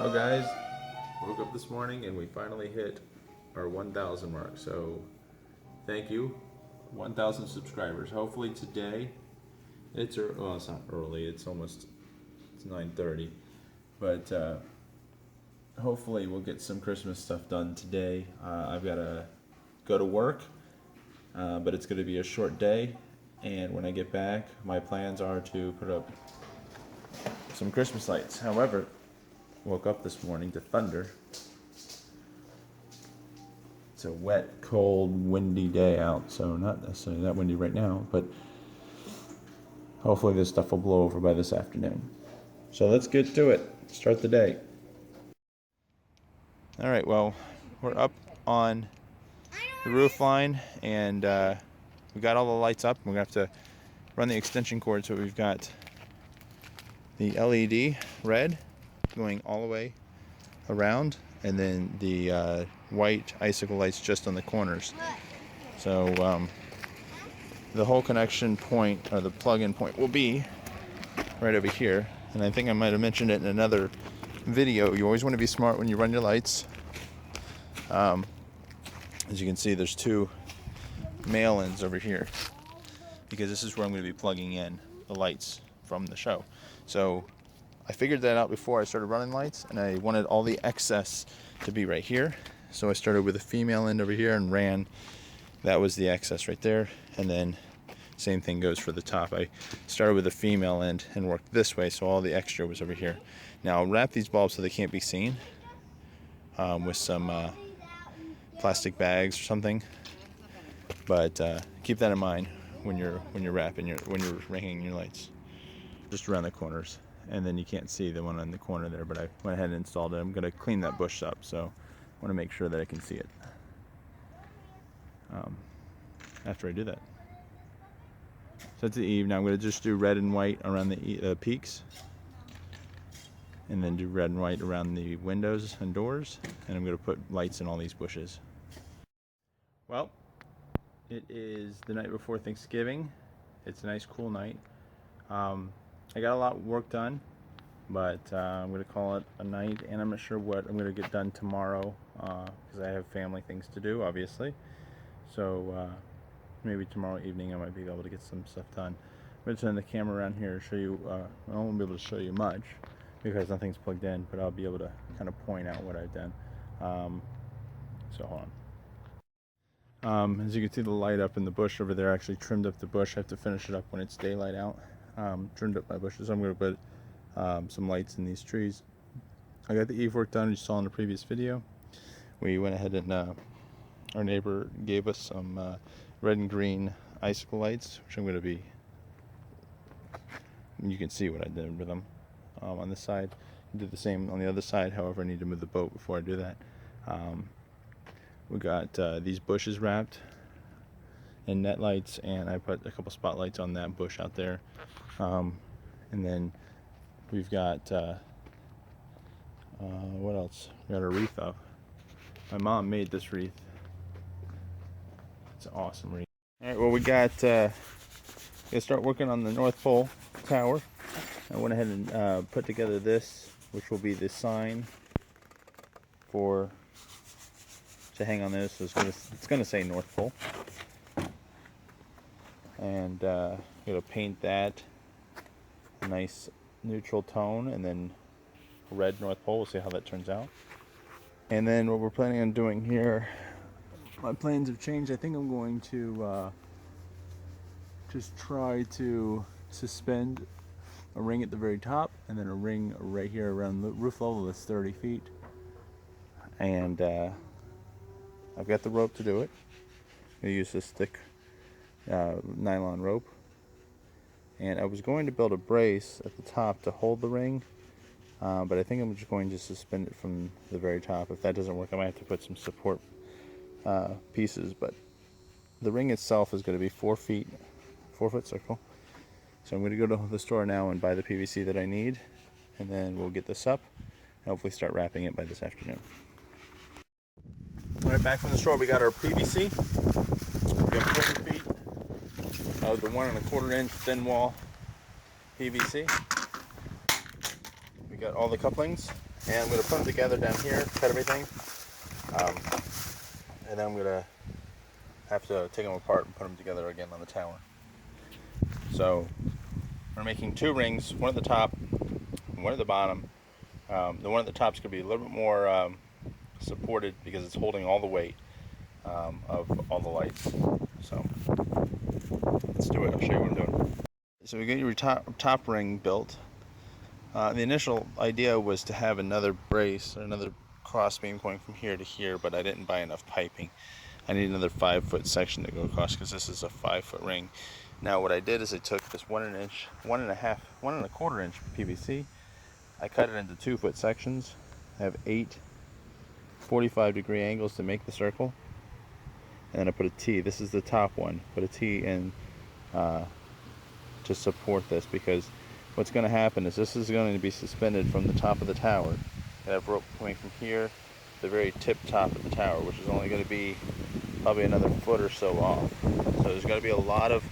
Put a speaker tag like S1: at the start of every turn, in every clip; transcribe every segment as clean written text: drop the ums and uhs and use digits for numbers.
S1: Well guys, woke up this morning and we finally hit our 1,000 mark. So thank you, 1,000 subscribers. Hopefully today, well, it's not early, it's 9:30, but hopefully we'll get some Christmas stuff done today. I've got to go to work, but it's going to be a short day, and when I get back, my plans are to put up some Christmas lights. However, woke up this morning to thunder. It's a wet, cold, windy day out, so not necessarily that windy right now, but hopefully this stuff will blow over by this afternoon. So let's get to it. Start the day. All right, well, we're up on the roof line, and we got all the lights up. We're gonna have to run the extension cord, so we've got the LED red going all the way around, and then the white icicle lights just on the corners. So the whole connection point, or the plug-in point, will be right over here. And I think I might have mentioned it in another video. You always want to be smart when you run your lights. As you can see, there's two male ends over here, because this is where I'm going to be plugging in the lights from the show. So I figured that out before I started running lights, and I wanted all the excess to be right here. So I started with a female end over here and ran, that was the excess right there. And then same thing goes for the top. I started with a female end and worked this way, so all the extra was over here. Now I'll wrap these bulbs so they can't be seen with some plastic bags or something. But keep that in mind when you're wrapping when you're hanging your lights. Just around the corners, and then you can't see the one on the corner there, but I went ahead and installed it. I'm going to clean that bush up, so I want to make sure that I can see it after I do that. So that's the eve. Now I'm going to just do red and white around the peaks, and then do red and white around the windows and doors, and I'm going to put lights in all these bushes. Well, it is the night before Thanksgiving. It's a nice cool night. I got a lot of work done, but I'm going to call it a night, and I'm not sure what I'm going to get done tomorrow, because I have family things to do, obviously. So maybe tomorrow evening I might be able to get some stuff done. I'm going to turn the camera around here and show you, I won't be able to show you much because nothing's plugged in, but I'll be able to kind of point out what I've done. So hold on. As you can see, the light up in the bush over there, I actually trimmed up the bush. I have to finish it up when it's daylight out. Trimmed up my bushes. I'm going to put some lights in these trees. I got the eave work done, you saw in the previous video. We went ahead and our neighbor gave us some red and green icicle lights, which I'm going to be, you can see what I did with them on this side. I did the same on the other side, however I need to move the boat before I do that. We got these bushes wrapped in net lights, and I put a couple spotlights on that bush out there. And then we've got what else? We got a wreath up. My mom made this wreath. It's an awesome wreath. All right, well, we got gonna start working on the North Pole tower. I went ahead and put together this, which will be the sign to hang on this. So it's gonna say North Pole, and gonna paint that a nice neutral tone, and then red North Pole. We'll see how that turns out. And then what we're planning on doing here, my plans have changed. I think I'm going to just try to suspend a ring at the very top, and then a ring right here around the roof level that's 30 feet. And I've got the rope to do it. I'm going to use this thick nylon rope. And I was going to build a brace at the top to hold the ring, but I think I'm just going to suspend it from the very top. If that doesn't work, I might have to put some support pieces, but the ring itself is going to be 4 foot circle. So I'm going to go to the store now and buy the PVC that I need, and then we'll get this up and hopefully start wrapping it by this afternoon. All right, back from the store, we got our PVC. We have 40 feet of the 1 1/4 inch thin wall PVC. We got all the couplings And I'm going to put them together down here, cut everything, and then I'm going to have to take them apart and put them together again on the tower. So we're making 2 rings, one at the top and one at the bottom. The one at the top is going to be a little bit more supported because it's holding all the weight of all the lights. So let's do it. I'll show you what I'm doing. So we get your top ring built. The initial idea was to have another brace or another cross beam going from here to here, but I didn't buy enough piping. I need another 5-foot section to go across because this is a 5-foot ring. Now what I did is I took this 1.25 inch PVC. I cut it into 2-foot sections. I have 8 45-degree angles to make the circle. And then I put a T. This is the top one. Put a T in to support this, because what's going to happen is this is going to be suspended from the top of the tower. I have rope coming from here to the very tip top of the tower, which is only going to be probably another foot or so off. So there's going to be a lot of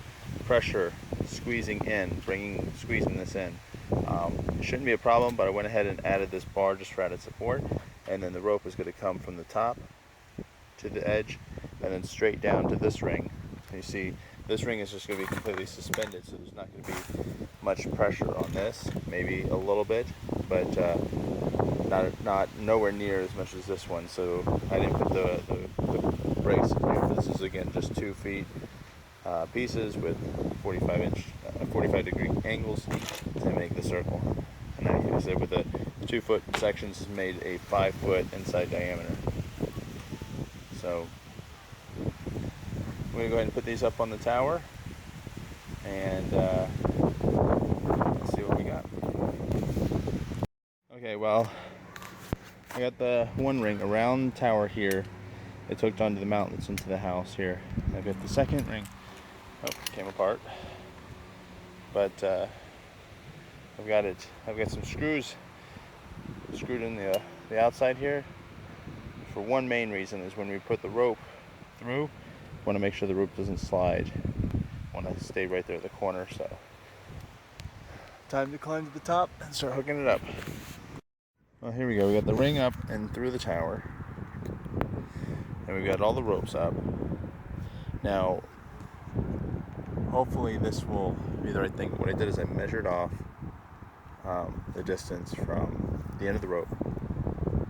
S1: pressure squeezing this in. It shouldn't be a problem, but I went ahead and added this bar just for added support, and then the rope is going to come from the top to the edge and then straight down to this ring. You see, this ring is just going to be completely suspended, so there's not going to be much pressure on this. Maybe a little bit, but not nowhere near as much as this one. So I didn't put the brace in here. This is again just 2 feet pieces with 45-degree angles to make the circle. And like I said, with the 2-foot sections, made a 5-foot inside diameter. So I'm going to go ahead and put these up on the tower, and let's see what we got. Okay, well, I got the one ring around the tower here. It's hooked onto the mount that's into the house here. I've got the second ring. Oh, it came apart. But I've got some screws screwed in the outside here. For one main reason is when we put the rope through, I want to make sure the rope doesn't slide. I want to stay right there at the corner. So time to climb to the top and start hooking it up. Well, here we go. We got the ring up and through the tower, and we've got all the ropes up. Now, hopefully this will be the right thing. What I did is I measured off the distance from the end of the rope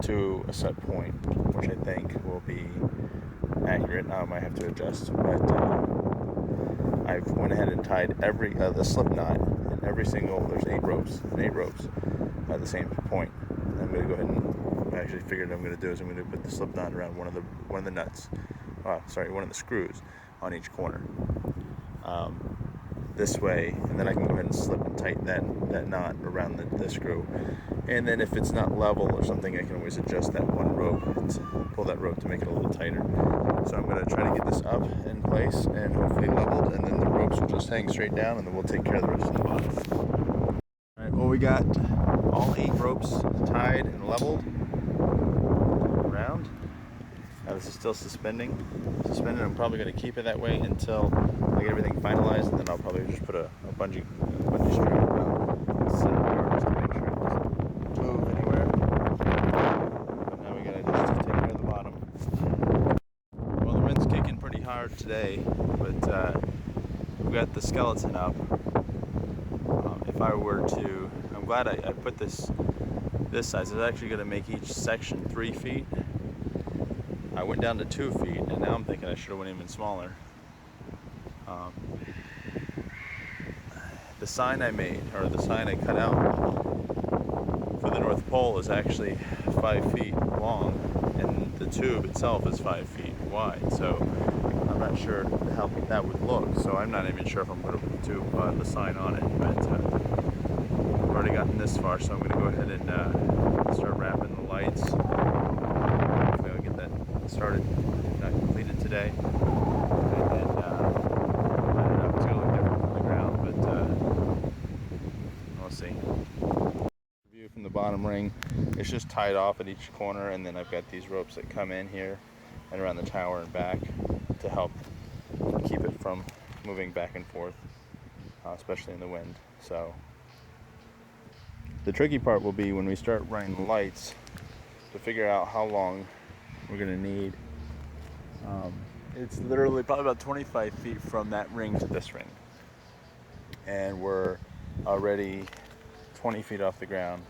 S1: to a set point, which I think will be accurate. Now I might have to adjust, but I've went ahead and tied the slip knot in every single. There's 8 ropes at the same point. I'm going to go ahead and actually figured what I'm going to do is I'm going to put the slip knot around one of the nuts. One of the screws on each corner. This way, and then I can go ahead and slip and tighten that knot around the screw. And then if it's not level or something, I can always adjust that one rope, pull that rope to make it a little tighter. So I'm going to try to get this up in place and hopefully leveled, and then the ropes will just hang straight down, and then we'll take care of the rest of the bottom. Alright, well, we got all 8 ropes tied and leveled around. Now this is still suspended. I'm probably going to keep it that way until I get everything finalized, and then I'll probably just put a bungee strap around the center just to make sure it doesn't move anywhere. But now we got to just take care of the bottom. Well, the wind's kicking pretty hard today, but we got the skeleton up. If I were to, I'm glad I put this size. It's actually going to make each section 3 feet. I went down to 2 feet, and now I'm thinking I should have went even smaller. The sign I made, or the sign I cut out for the North Pole, is actually 5 feet long, and the tube itself is 5 feet wide. So I'm not sure how that would look. So I'm not even sure if I'm going to put the sign on it. But I've already gotten this far, so I'm going to go ahead and start wrapping the lights. Hopefully I'll get that started, if not completed today. And then I don't know if it's going to look different from the ground, but we'll see. View from the bottom ring, it's just tied off at each corner, and then I've got these ropes that come in here and around the tower and back to help keep it from moving back and forth, especially in the wind. So The tricky part will be when we start running the lights to figure out how long we're gonna need. It's literally probably about 25 feet from that ring to this ring, and we're already 20 feet off the ground.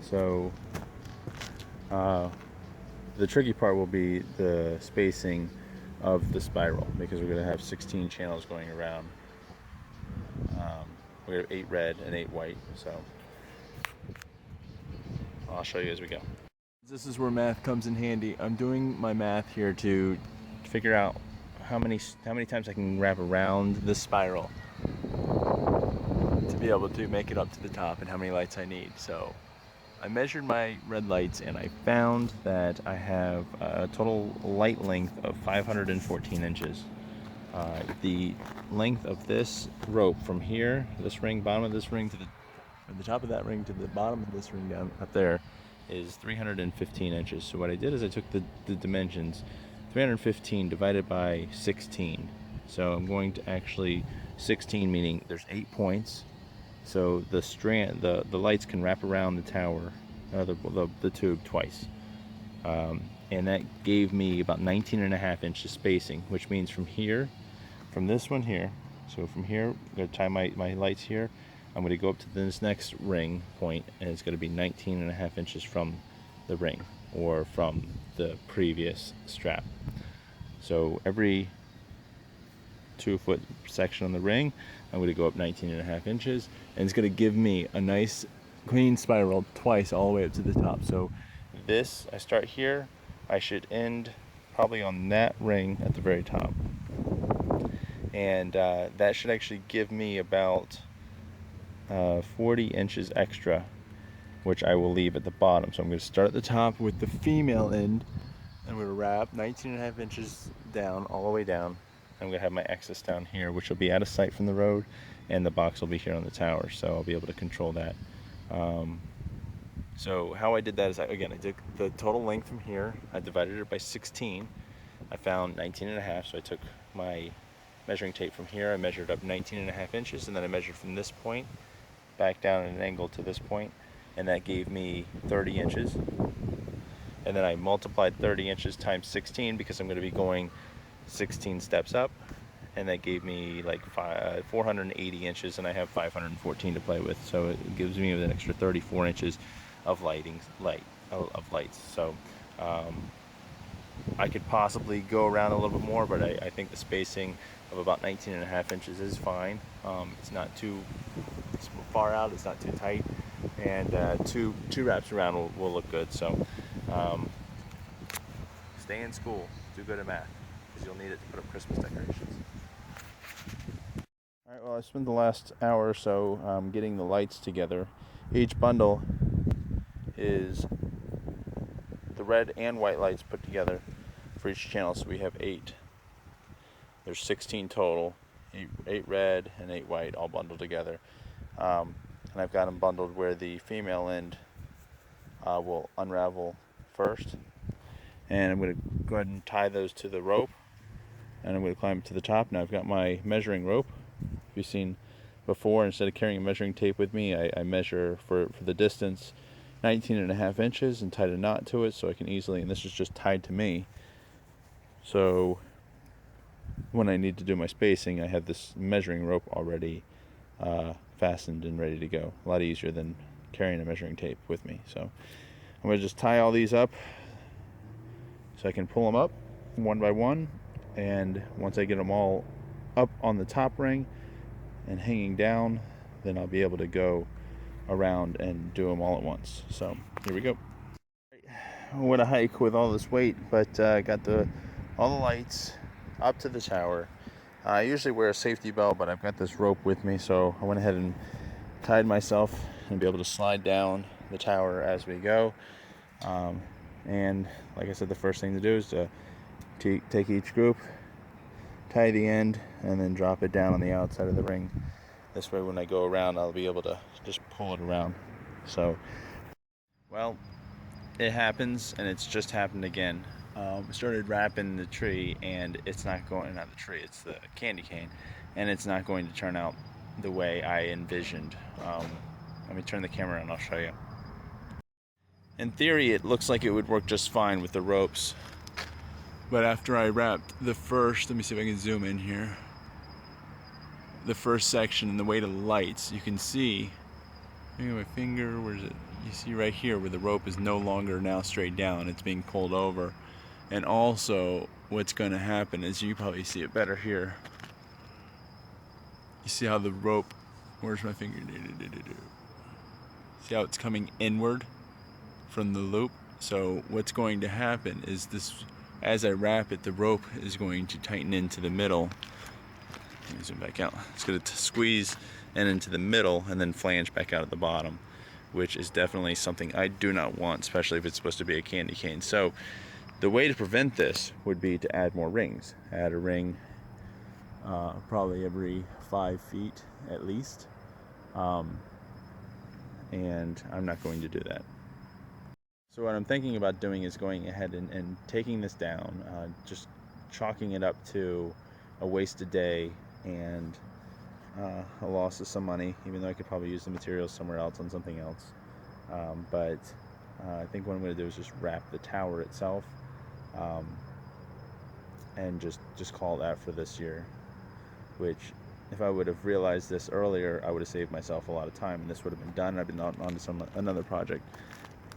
S1: So the tricky part will be the spacing of the spiral, because we're going to have 16 channels going around. We have 8 red and 8 white, so I'll show you as we go. This is where math comes in handy. I'm doing my math here to figure out how many times I can wrap around this spiral to be able to make it up to the top, and how many lights I need. So I measured my red lights, and I found that I have a total light length of 514 inches. The length of this rope from here, this ring, bottom of this ring, to the top of that ring to the bottom of this ring down up there, is 315 inches. So what I did is I took the dimensions, 315 divided by 16. So I'm going to actually, 16 meaning there's 8 points. So the lights can wrap around the tower, the tube twice. And that gave me about 19.5 inches spacing, which means from this one here, so from here, I'm going to tie my lights here. I'm going to go up to this next ring point, and it's going to be 19.5 inches from the ring, or from the previous strap. So every 2-foot section on the ring, I'm going to go up 19.5 inches, and it's going to give me a nice clean spiral twice all the way up to the top. So this, I start here, I should end probably on that ring at the very top, and that should actually give me about 40 inches extra, which I will leave at the bottom. So I'm going to start at the top with the female end, and I'm going to wrap 19.5 inches down, all the way down. I'm going to have my excess down here, which will be out of sight from the road, and the box will be here on the tower, so I'll be able to control that. So how I did that is, I took the total length from here, I divided it by 16, I found 19.5, so I took my measuring tape from here, I measured up 19.5 inches, and then I measured from this point back down at an angle to this point, and that gave me 30 inches. And then I multiplied 30 inches times 16, because I'm going to be going 16 steps up, and that gave me like 480 inches, and I have 514 to play with, so it gives me an extra 34 inches of lights. So I could possibly go around a little bit more, but I think the spacing of about 19.5 inches is fine. It's not too far out, it's not too tight, and two wraps around will look good. So stay in school, do good at math, because you'll need it to put up Christmas decorations. Alright, well, I spent the last hour or so getting the lights together. Each bundle is the red and white lights put together for each channel, so we have 8. There's 16 total, 8 red and 8 white, all bundled together. And I've got them bundled where the female end will unravel first. And I'm going to go ahead and tie those to the rope, and I'm going to climb up to the top. Now I've got my measuring rope. If you've seen before, instead of carrying a measuring tape with me, I measure for the distance 19.5 inches and tied a knot to it, so I can easily, and this is just tied to me, so when I need to do my spacing, I have this measuring rope already fastened and ready to go. A lot easier than carrying a measuring tape with me. So I'm going to just tie all these up so I can pull them up one by one, and once I get them all up on the top ring and hanging down, then I'll be able to go around and do them all at once. So here we go. What a hike with all this weight, but got all the lights up to the tower. I usually wear a safety belt, but I've got this rope with me, so I went ahead and tied myself and be able to slide down the tower as we go. And like I said, the first thing to do is to take each group, tie the end, and then drop it down on the outside of the ring. This way when I go around, I'll be able to just pull it around. So, well, it happens, and it's just happened again. I started wrapping the tree, and it's not going, not the tree, it's the candy cane, and it's not going to turn out the way I envisioned. Let me turn the camera on, I'll show you. In theory, it looks like it would work just fine with the ropes. But after I wrapped the first, let me see if I can zoom in here. The first section and the way to lights, you can see, maybe my finger, where's it? You see right here where the rope is no longer now straight down, it's being pulled over. And also, what's going to happen is, you probably see it better here. You see how the rope, where's my finger? See how it's coming inward from the loop? So what's going to happen is this, as I wrap it, the rope is going to tighten into the middle. Let me zoom back out. It's going to squeeze in into the middle and then flange back out at the bottom, which is definitely something I do not want, especially if it's supposed to be a candy cane. So the way to prevent this would be to add more rings. Add a ring probably every 5 feet at least. And I'm not going to do that. So what I'm thinking about doing is going ahead and taking this down, just chalking it up to a wasted day and a loss of some money, even though I could probably use the materials somewhere else on something else. But I think what I'm going to do is just wrap the tower itself and just call that for this year, which, if I would have realized this earlier, I would have saved myself a lot of time, and this would have been done. I've been on to another project.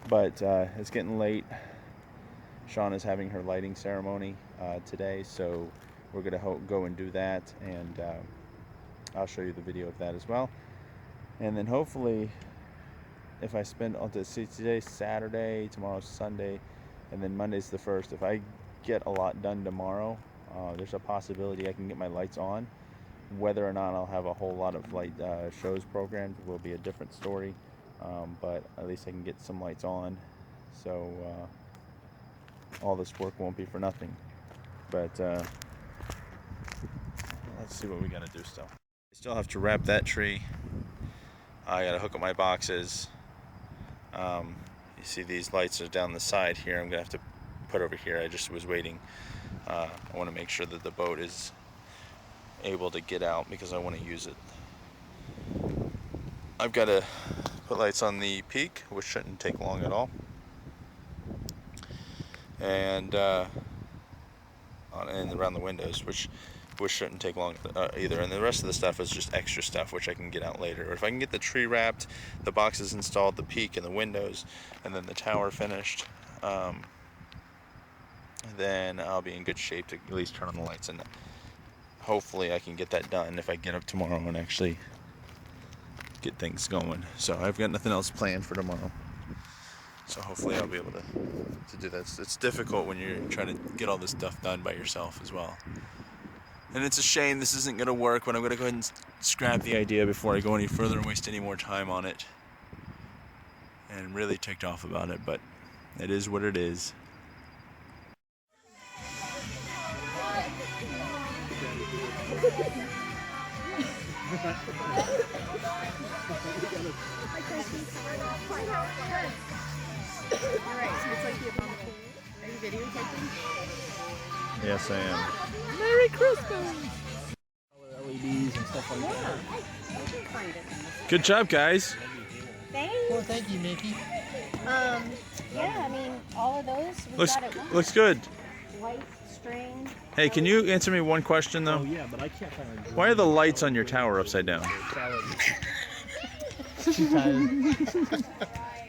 S1: But it's getting late. Sean is having her lighting ceremony today, so we're going to go and do that, and I'll show you the video of that as well. And then hopefully, if I spend today's Saturday, tomorrow's Sunday, and then Monday's the 1st, if I get a lot done tomorrow, there's a possibility I can get my lights on. Whether or not I'll have a whole lot of light shows programmed will be a different story, but at least I can get some lights on, so all this work won't be for nothing. But let's see what we gotta do still. I still have to wrap that tree. I gotta hook up my boxes. You see these lights are down the side here. I'm gonna have to put over here. I just was waiting. I want to make sure that the boat is able to get out because I want to use it. I've got to put lights on the peak, which shouldn't take long at all, and around the windows, which shouldn't take long either. And the rest of the stuff is just extra stuff, which I can get out later. Or if I can get the tree wrapped, the boxes installed, the peak and the windows, and then the tower finished, then I'll be in good shape to at least turn on the lights. And hopefully I can get that done if I get up tomorrow and actually get things going. So I've got nothing else planned for tomorrow. So hopefully I'll be able to do that. It's difficult when you're trying to get all this stuff done by yourself as well. And it's a shame this isn't going to work, but I'm going to go ahead and scrap the idea before I go any further and waste any more time on it. And I'm really ticked off about it, but it is what it is.
S2: Are you videotaping?
S1: Yes, I am.
S2: Merry Christmas!
S3: LEDs and stuff like that.
S2: I can find it.
S1: Good job, guys.
S2: Thanks.
S3: Well, thank you, Mickey.
S2: Yeah, I mean, all of those we got at once.
S1: Looks good.
S2: White string.
S1: Hey, can you answer me one question though?
S3: Oh yeah, but I can't find it.
S1: Why are the lights on your tower upside down?
S3: Too tired.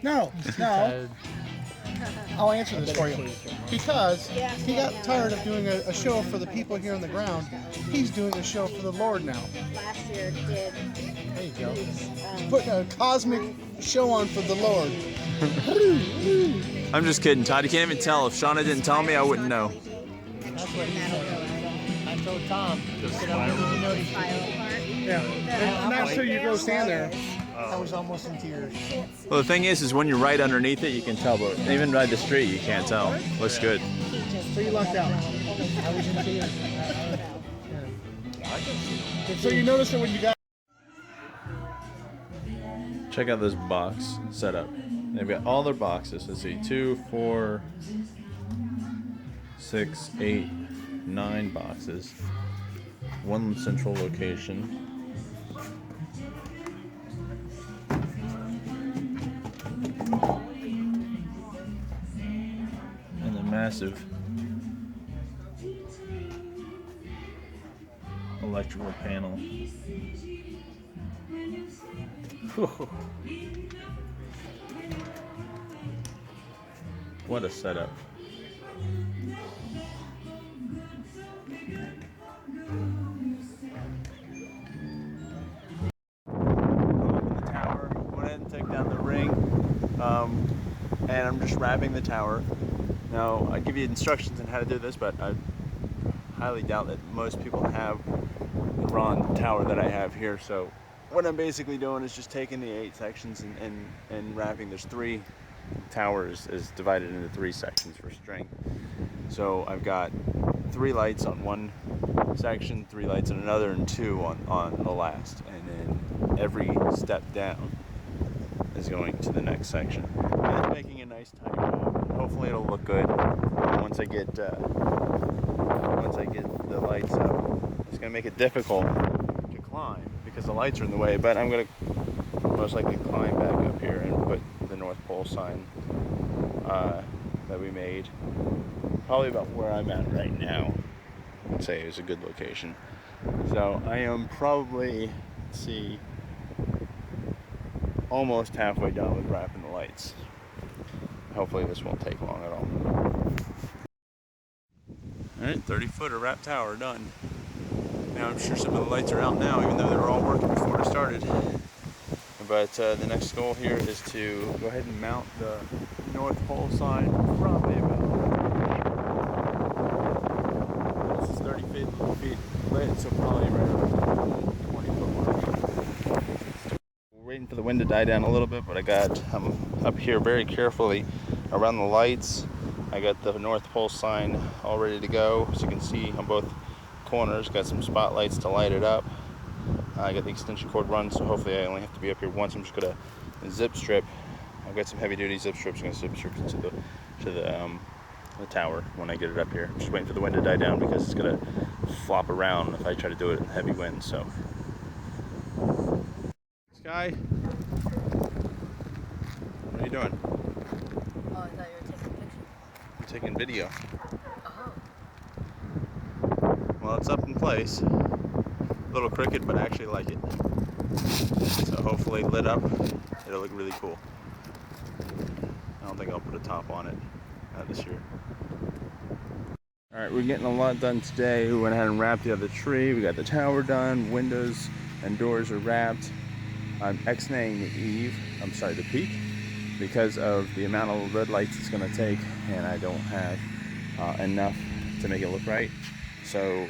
S4: No.
S3: Tired.
S4: I'll answer this for you. Because
S2: Yeah.
S4: he got tired of doing a show for the people here on the ground. He's doing a show for the Lord now.
S2: Last year did.
S4: There you go.
S2: He's,
S4: Putting a cosmic show on for the Lord.
S1: I'm just kidding, Todd. You can't even tell. If Shauna didn't tell me, I wouldn't know.
S3: That's what he said. I told Tom. He said I don't even notice.
S4: Yeah. And that's so you go stand there.
S3: I was almost in tears.
S1: Well, the thing is when you're right underneath it, you can tell. But even by the street, you can't tell. Looks good.
S4: So you lucked out.
S3: I was in tears.
S4: So you noticed it when you got.
S1: Check out this box setup. They've got all their boxes. Let's see, 2, 4, 6, 8, 9 boxes. One central location. massive electrical panel. What a setup. Open the tower, went ahead and took down the ring, and I'm just wrapping the tower. Now, I give you instructions on how to do this, but I highly doubt that most people have the raw tower that I have here. So what I'm basically doing is just taking the 8 sections and wrapping. There's 3 towers is divided into 3 sections for strength. So I've got 3 lights on one section, 3 lights on another, and 2 on the last. And then every step down is going to the next section. And it's making a nice tight wrap. Hopefully it'll look good once I get the lights up. It's gonna make it difficult to climb because the lights are in the way, but I'm gonna most likely climb back up here and put the North Pole sign that we made probably about where I'm at right now. I'd say is a good location. So I am probably, let's see, almost halfway done with wrapping the lights. Hopefully this won't take long at all. Alright, 30-footer wrap tower done. Now I'm sure some of the lights are out now, even though they were all working before I started. But the next goal here is to go ahead and mount the North Pole sign probably about, this is 30 feet lit, so probably right around the 20-foot mark. We're waiting for the wind to die down a little bit, but I'm up here very carefully around the lights. I got the North Pole sign all ready to go, as you can see on both corners. Got some spotlights to light it up. I got the extension cord run, so hopefully I only have to be up here once. I'm just gonna zip strip. I've got some heavy duty zip strips. I'm gonna zip strip to the tower when I get it up here. I'm just waiting for the wind to die down because it's gonna flop around if I try to do it in heavy wind. So, Sky, what are you doing?
S2: Oh, I thought you were taking a picture.
S1: I'm taking video.
S2: Oh.
S1: Well, it's up in place. A little crooked, but I actually like it. So hopefully lit up, it'll look really cool. I don't think I'll put a top on it this year. Alright, we're getting a lot done today. We went ahead and wrapped the other tree. We got the tower done. Windows and doors are wrapped. I'm X-naying the peak, because of the amount of red lights it's going to take, and I don't have enough to make it look right. So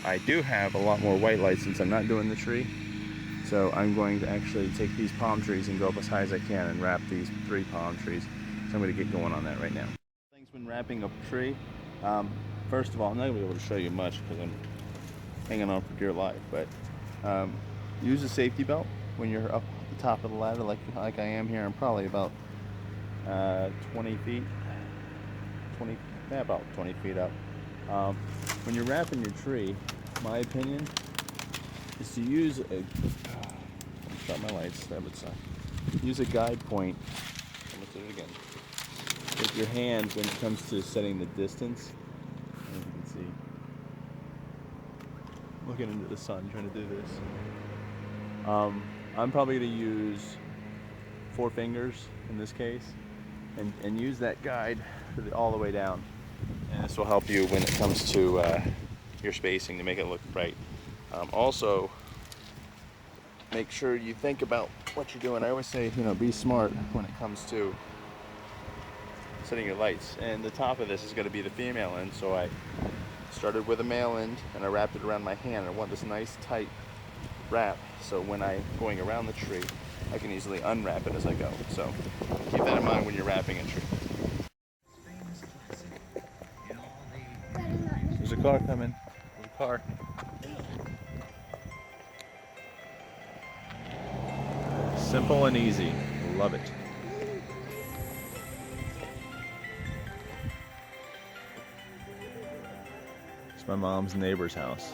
S1: I do have a lot more white lights since I'm not doing the tree. So I'm going to actually take these palm trees and go up as high as I can and wrap these 3 palm trees. So I'm going to get going on that right now. Things when wrapping a tree. First of all, I'm not going to be able to show you much because I'm hanging on for dear life, but use a safety belt when you're up the top of the ladder like I am here. I'm probably about 20 feet up. When you're wrapping your tree, my opinion is to use shut my lights, that would suck. Use a guide point. I'm gonna do it again. With your hand when it comes to setting the distance. As you can see. Looking into the sun, trying to do this. I'm probably gonna use 4 fingers in this case, and use that guide all the way down. And this will help you when it comes to your spacing to make it look right. Also, make sure you think about what you're doing. I always say, be smart when it comes to setting your lights. And the top of this is going to be the female end, so I started with a male end and I wrapped it around my hand. I want this nice tight wrap, so when I'm going around the tree, I can easily unwrap it as I go. So keep that in mind when you're wrapping a tree. There's a car coming. There's a car. Simple and easy. Love it. It's my mom's neighbor's house.